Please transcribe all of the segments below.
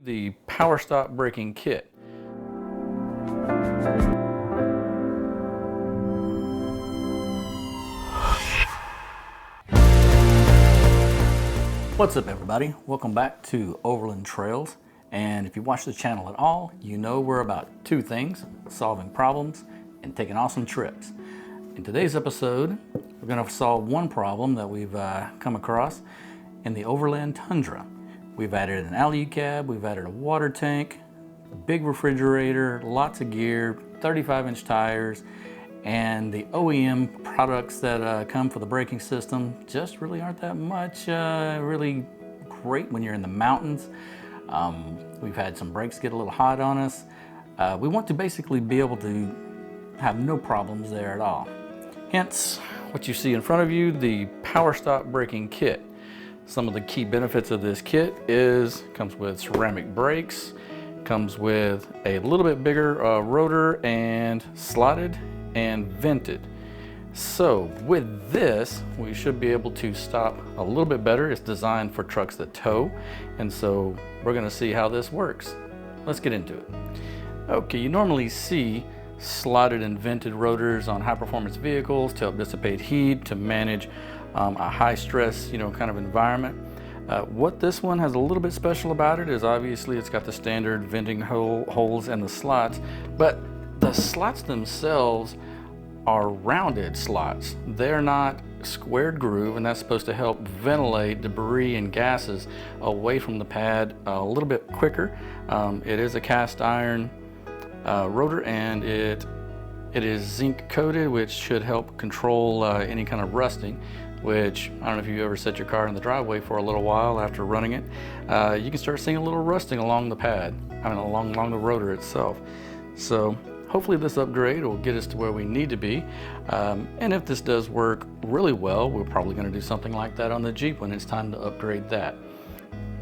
The power stop braking kit. What's up everybody? Welcome back to Overland Trails, and if you watch the channel at all, you know we're about two things: solving problems and taking awesome trips. In today's episode, we're going to solve one problem that we've come across in the Overland Tundra. We've added an alley cab, we've added a water tank, a big refrigerator, lots of gear, 35-inch tires, and the OEM products that come for the braking system just really aren't that much really great when you're in the mountains. We've had some brakes get a little hot on us. We want to basically be able to have no problems there at all. Hence, what you see in front of you, the power stop braking kit. Some of the key benefits of this kit comes with ceramic brakes, comes with a little bit bigger rotor and slotted and vented. So with this, we should be able to stop a little bit better. It's designed for trucks that tow, and so we're gonna see how this works. Let's get into it. Okay, you normally see slotted and vented rotors on high performance vehicles to help dissipate heat, to manage a high stress, kind of environment. What this one has a little bit special about it is obviously it's got the standard venting holes and the slots, but the slots themselves are rounded slots. They're not squared groove, and that's supposed to help ventilate debris and gases away from the pad a little bit quicker. It is a cast iron rotor, and it is zinc coated, which should help control any kind of rusting, which I don't know if you ever set your car in the driveway for a little while after running it. You can start seeing a little rusting along the pad, along the rotor itself. So hopefully this upgrade will get us to where we need to be. And if this does work really well, we're probably going to do something like that on the Jeep when it's time to upgrade that.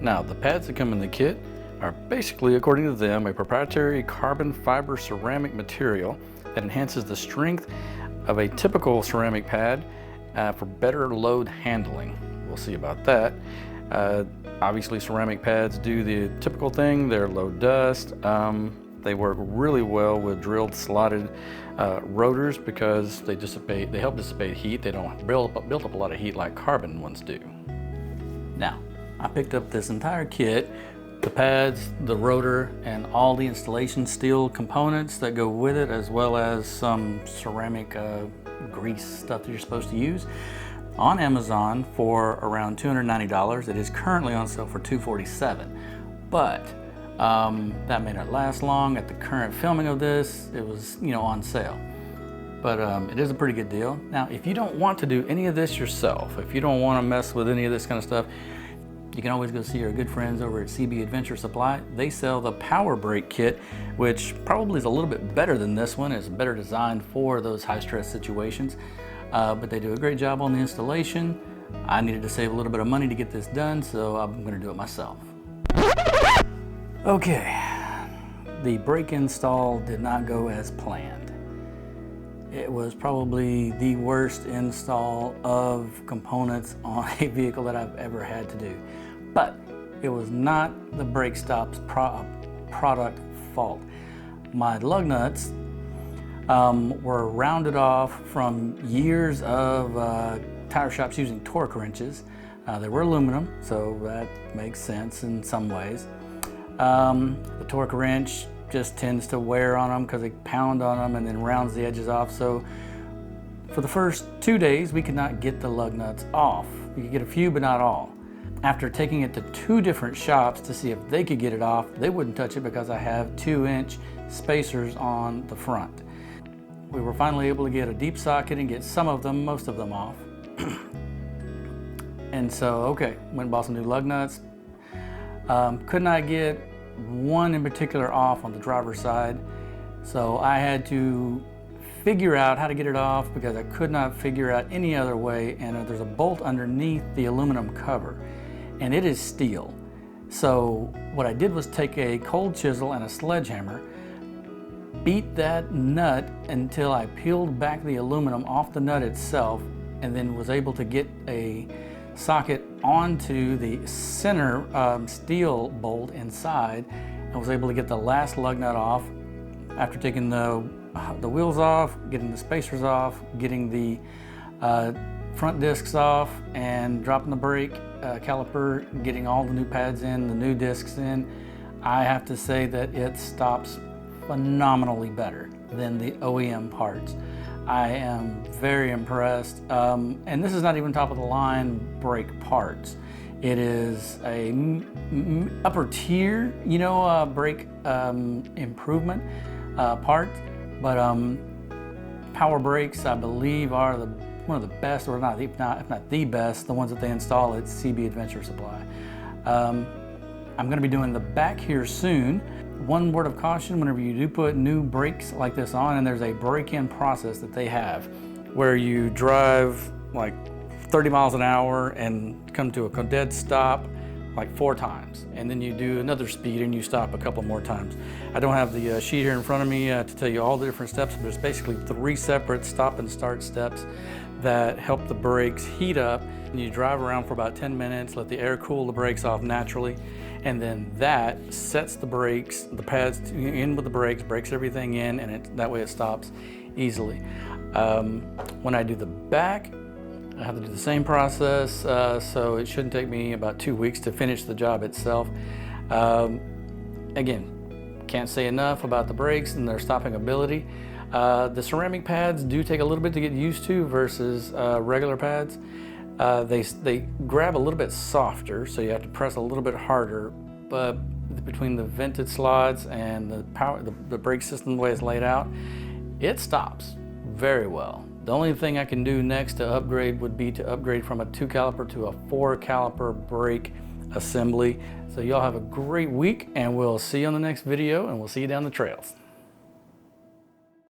Now, the pads that come in the kit are basically, according to them, a proprietary carbon fiber ceramic material that enhances the strength of a typical ceramic pad for better load handling. We'll see about that. Obviously, ceramic pads do the typical thing. They're low dust. They work really well with drilled slotted rotors because they help dissipate heat. They don't build up a lot of heat like carbon ones do. Now, I picked up this entire kit, the pads, the rotor, and all the installation steel components that go with it, as well as some ceramic grease stuff that you're supposed to use, on Amazon for around $290. It is currently on sale for $247, but that may not last long. At the current filming of this, it was on sale, but it is a pretty good deal. Now, if you don't want to do any of this yourself, if you don't want to mess with any of this kind of stuff, you can always go see our good friends over at CB Adventure Supply. They sell the power brake kit, which probably is a little bit better than this one. It's better designed for those high stress situations, but they do a great job on the installation. I needed to save a little bit of money to get this done, so I'm going to do it myself. Okay, the brake install did not go as planned. It was probably the worst install of components on a vehicle that I've ever had to do. But it was not the brake stop's product fault. My lug nuts were rounded off from years of tire shops using torque wrenches. They were aluminum, so that makes sense in some ways. The torque wrench just tends to wear on them because they pound on them and then rounds the edges off. So for the first 2 days, we could not get the lug nuts off. You could get a few, but not all. After taking it to 2 different shops to see if they could get it off, they wouldn't touch it because I have 2-inch spacers on the front. We were finally able to get a deep socket and get most of them off. And so, okay, went and bought some new lug nuts. Could not get one in particular off on the driver's side, so I had to figure out how to get it off because I could not figure out any other way, and there's a bolt underneath the aluminum cover, and it is steel. So what I did was take a cold chisel and a sledgehammer, beat that nut until I peeled back the aluminum off the nut itself, and then was able to get a socket onto the center steel bolt inside, and was able to get the last lug nut off after taking the wheels off, getting the spacers off, getting the front discs off, and dropping the brake caliper, getting all the new pads in, the new discs in. I have to say that it stops phenomenally better than the OEM parts. I am very impressed, and this is not even top of the line brake parts. It is a upper tier, brake improvement part, but Power Brakes, I believe, are one of the best, or not, if not the best, the ones that they install at CB Adventure Supply. I'm going to be doing the back here soon. One word of caution: whenever you do put new brakes like this on, and there's a break-in process that they have where you drive like 30 miles an hour and come to a dead stop like 4 times, and then you do another speed and you stop a couple more times. I don't have the sheet here in front of me to tell you all the different steps, but it's basically 3 separate stop and start steps that help the brakes heat up. And you drive around for about 10 minutes, let the air cool the brakes off naturally, and then that sets the brakes, the pads in with the brakes, breaks everything in, and that way it stops easily. When I do the back, I have to do the same process, so it shouldn't take me about 2 weeks to finish the job itself. Again, can't say enough about the brakes and their stopping ability. The ceramic pads do take a little bit to get used to versus regular pads. They grab a little bit softer, so you have to press a little bit harder, but between the vented slots and the brake system, the way it's laid out, it stops very well. The only thing I can do next to upgrade would be to upgrade from a 2 caliper to a 4 caliper brake assembly. So y'all have a great week, and we'll see you on the next video, and we'll see you down the trails.